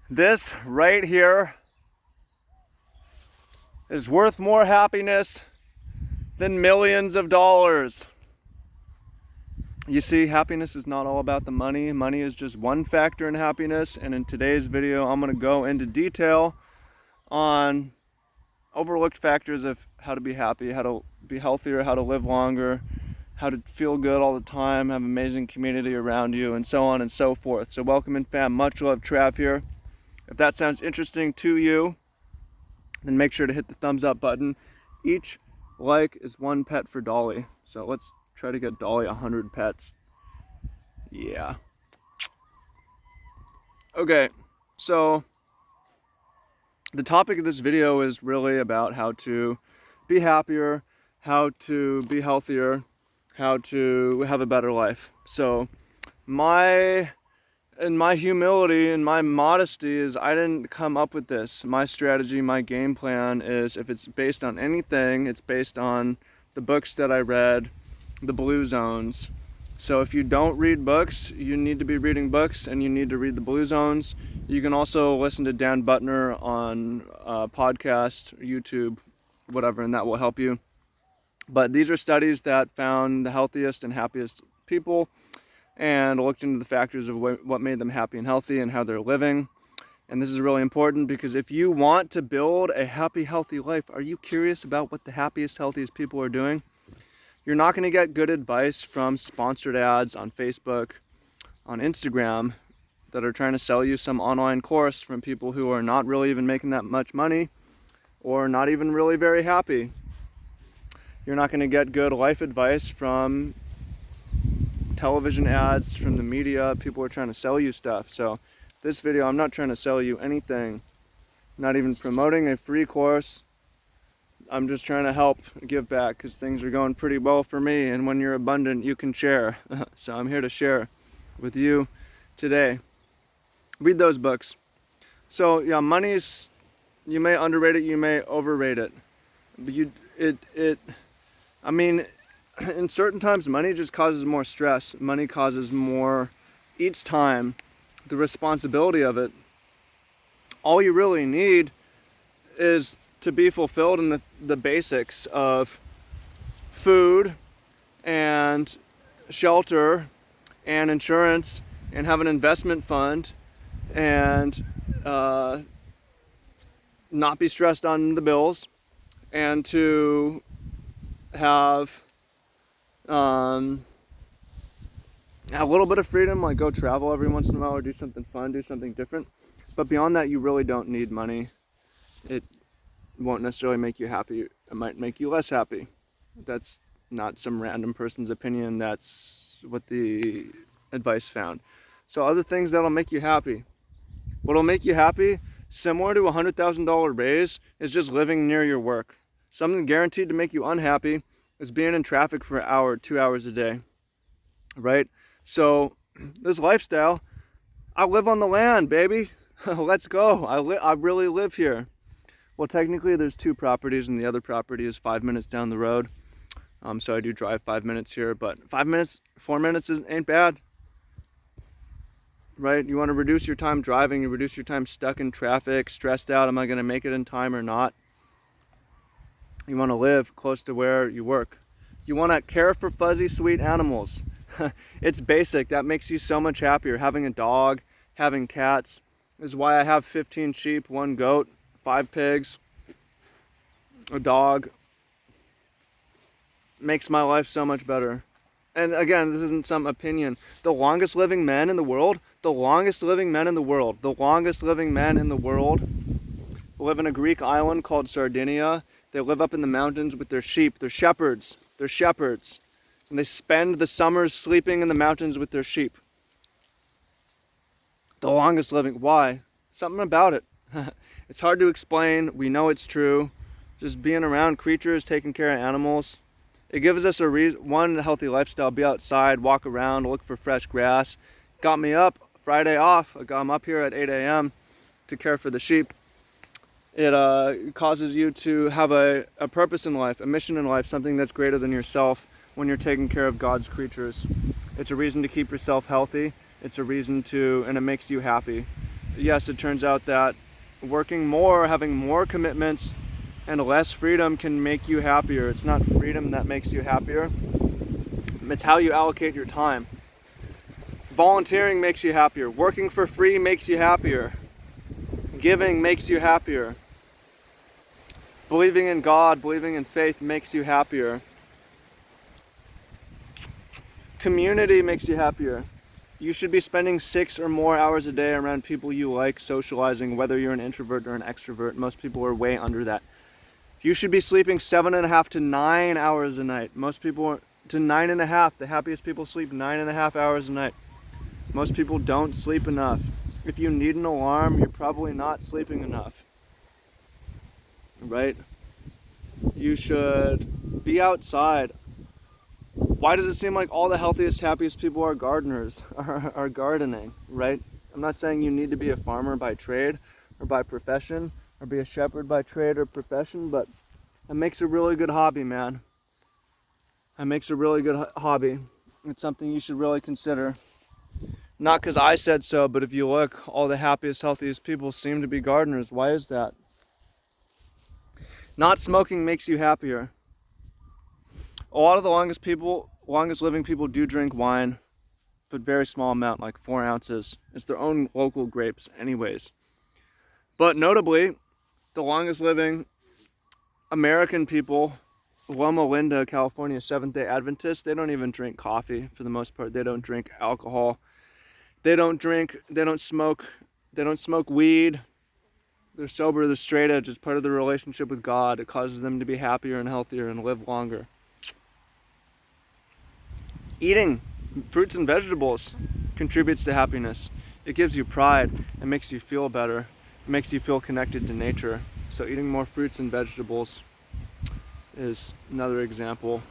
This right here is worth more happiness than millions of dollars. You see, happiness is not all about the money. Money is just one factor in happiness. And in today's video, I'm going to go into detail on overlooked factors of how to be happy, how to be healthier, how to live longer, how to feel good all the time, have amazing community around you, and so on and so forth. So welcome in, fam. Much love, Trav here. If that sounds interesting to you, then make sure to hit the thumbs up button. Each like is one pet for Dolly. So let's try to get Dolly 100 pets. Yeah. Okay, so the topic of this video is really about how to be happier, how to be healthier, how to have a better life. So my humility and my modesty is I didn't come up with this. My strategy, my game plan is, if it's based on anything, it's based on the books that I read, the Blue Zones. So if you don't read books, you need to be reading books, and you need to read the Blue Zones. You can also listen to Dan Buttner on podcast, YouTube, whatever, and that will help you. But these are studies that found the healthiest and happiest people and looked into the factors of what made them happy and healthy and how they're living. And this is really important because if you want to build a happy, healthy life, are you curious about what the happiest, healthiest people are doing? You're not going to get good advice from sponsored ads on Facebook, on Instagram, that are trying to sell you some online course from people who are not really even making that much money or not even really very happy. You're not going to get good life advice from television ads, from the media. People are trying to sell you stuff. So this video, I'm not trying to sell you anything, not even promoting a free course. I'm just trying to help give back because things are going pretty well for me, and when you're abundant, you can share. So I'm here to share with you today. Read those books. So yeah, money's, you may underrate it, you may overrate it. But I mean, in certain times, money just causes more stress. Money causes more, each time, the responsibility of it. All you really need is to be fulfilled in the basics of food and shelter and insurance, and have an investment fund, and not be stressed on the bills, and to have a little bit of freedom, like go travel every once in a while or do something fun, do something different. But beyond that, you really don't need money. It won't necessarily make you happy. It might make you less happy. That's not some random person's opinion. That's what the advice found. So other things that'll make you happy. What'll make you happy, similar to a $100,000 raise, is just living near your work. Something guaranteed to make you unhappy is being in traffic for an hour, 2 hours a day, right? So this lifestyle, I live on the land, baby. Let's go. I really live here. Well, technically there's 2 properties, and the other property is 5 minutes down the road. So I do drive 5 minutes here, but 5 minutes, 4 minutes ain't bad, right? You want to reduce your time driving, you reduce your time stuck in traffic, stressed out, am I going to make it in time or not? You want to live close to where you work. You want to care for fuzzy, sweet animals. It's basic. That makes you so much happier. Having a dog, having cats is why I have 15 sheep, 1 goat, 5 pigs, a dog. Makes my life so much better. And again, this isn't some opinion. The longest living men in the world live in a Greek island called Sardinia. They live up in the mountains with their sheep. They're shepherds. And they spend the summers sleeping in the mountains with their sheep. The longest living. Why? Something about it. It's hard to explain. We know it's true. Just being around creatures, taking care of animals. It gives us one healthy lifestyle. Be outside, walk around, look for fresh grass. Got me up Friday off. I'm up here at 8 a.m. to care for the sheep. It causes you to have a purpose in life, a mission in life, something that's greater than yourself when you're taking care of God's creatures. It's a reason to keep yourself healthy. It's a reason to, and it makes you happy. yes, it turns out that working more, having more commitments, and less freedom can make you happier. It's not freedom that makes you happier. It's how you allocate your time. Volunteering makes you happier. Working for free makes you happier. Giving makes you happier. Believing in God, believing in faith makes you happier. Community makes you happier. You should be spending 6 or more hours a day around people you like, socializing, whether you're an introvert or an extrovert. Most people are way under that. You should be sleeping 7.5 to 9 hours a night. Most people are to 9.5. The happiest people sleep 9.5 hours a night. Most people don't sleep enough. If you need an alarm, you're probably not sleeping enough. Right? You should be outside. Why does it seem like all the healthiest, happiest people are gardeners, are gardening, right? I'm not saying you need to be a farmer by trade or by profession, or be a shepherd by trade or profession, but it makes a really good hobby, man. It makes a really good hobby. It's something you should really consider. Not because I said so, but if you look, all the happiest, healthiest people seem to be gardeners. Why is that? Not smoking makes you happier. A lot of the longest living people do drink wine, but very small amount, like 4 ounces. It's their own local grapes anyways. But notably, the longest living American people, Loma Linda, California, Seventh-day Adventists, they don't even drink coffee for the most part. They don't drink alcohol. They don't smoke weed. They're sober, they're straight edge. It's part of their relationship with God. It causes them to be happier and healthier and live longer. Eating fruits and vegetables contributes to happiness. It gives you pride. It makes you feel better. It makes you feel connected to nature. So eating more fruits and vegetables is another example.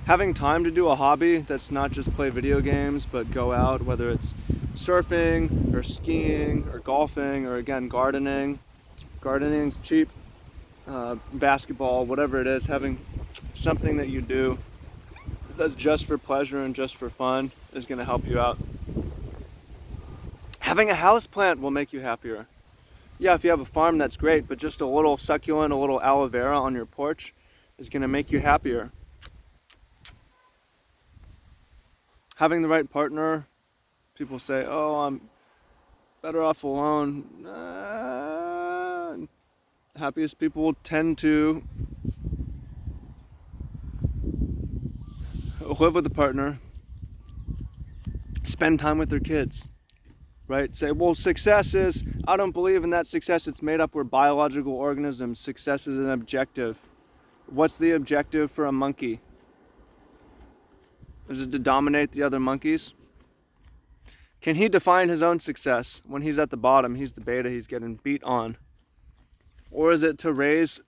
Having time to do a hobby that's not just play video games, but go out, whether it's surfing or skiing or golfing or, again, gardening. Gardening's cheap. Basketball, whatever it is, having something that you do that's just for pleasure and just for fun is going to help you out. Having a house plant will make you happier. Yeah, if you have a farm, that's great, but just a little succulent, a little aloe vera on your porch is going to make you happier. Having the right partner, people say, oh, I'm better off alone. Happiest people tend to live with a partner, spend time with their kids, right? Say, well, success is, I don't believe in that success. It's made up. We're biological organisms. Success is an objective. What's the objective for a monkey? Is it to dominate the other monkeys? Can he define his own success? When he's at the bottom, he's the beta, he's getting beat on. Or is it to raise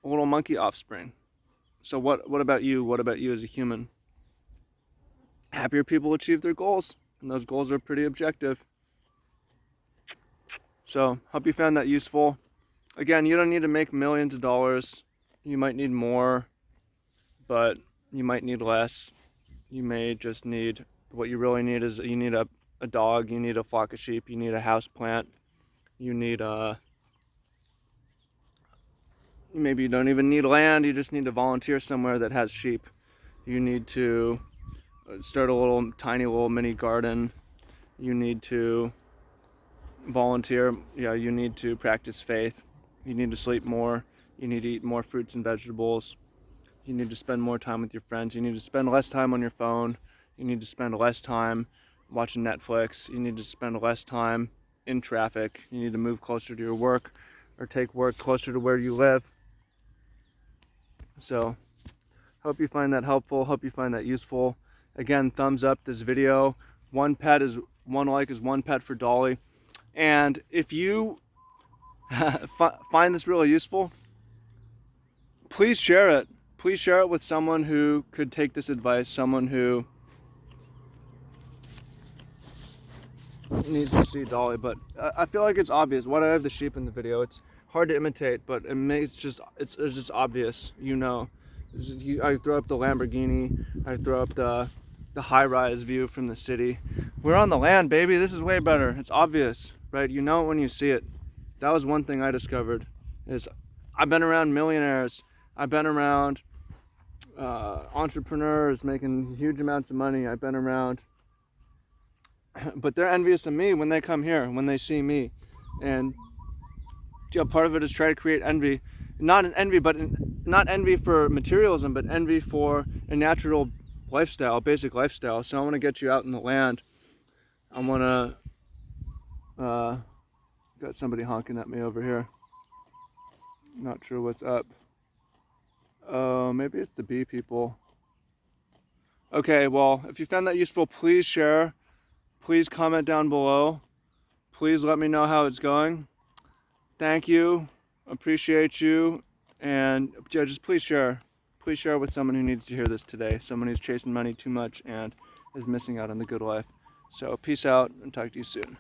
a little monkey offspring? So what about you? What about you as a human? Happier people achieve their goals, and those goals are pretty objective. So, hope you found that useful. Again, you don't need to make millions of dollars. You might need more, but you might need less. You may just need, what you really need is, you need a dog, you need a flock of sheep, you need a house plant, you need maybe you don't even need land, you just need to volunteer somewhere that has sheep. You need to start a tiny little mini garden. You need to volunteer. You need to practice faith. You need to sleep more. You need to eat more fruits and vegetables. You need to spend more time with your friends. You need to spend less time on your phone. You need to spend less time watching Netflix. You need to spend less time in traffic. You need to move closer to your work or take work closer to where you live. So, hope you find that helpful. Hope you find that useful. Again, thumbs up this video. One like is one pet for Dolly. And if you find this really useful, please share it. Please share it with someone who could take this advice, someone who needs to see Dolly. But I feel like it's obvious. Why do I have the sheep in the video? It's hard to imitate, but it's just obvious. You know, I throw up the Lamborghini. I throw up the the high-rise view from the city. We're on the land, baby. This is way better. It's obvious, right? You know it when you see it. That was one thing I discovered, is I've been around millionaires. I've been around entrepreneurs making huge amounts of money. I've been around, but they're envious of me when they come here, when they see me. And part of it is try to create envy. Not envy for materialism, but envy for a natural lifestyle, basic lifestyle. So I want to get you out in the land. I want to, got somebody honking at me over here. Not sure what's up. Oh, maybe it's the bee people. Okay, well, if you found that useful, please share. Please comment down below. Please let me know how it's going. Thank you. Appreciate you. And yeah, just please share. Please share with someone who needs to hear this today. Someone who's chasing money too much and is missing out on the good life. So peace out and talk to you soon.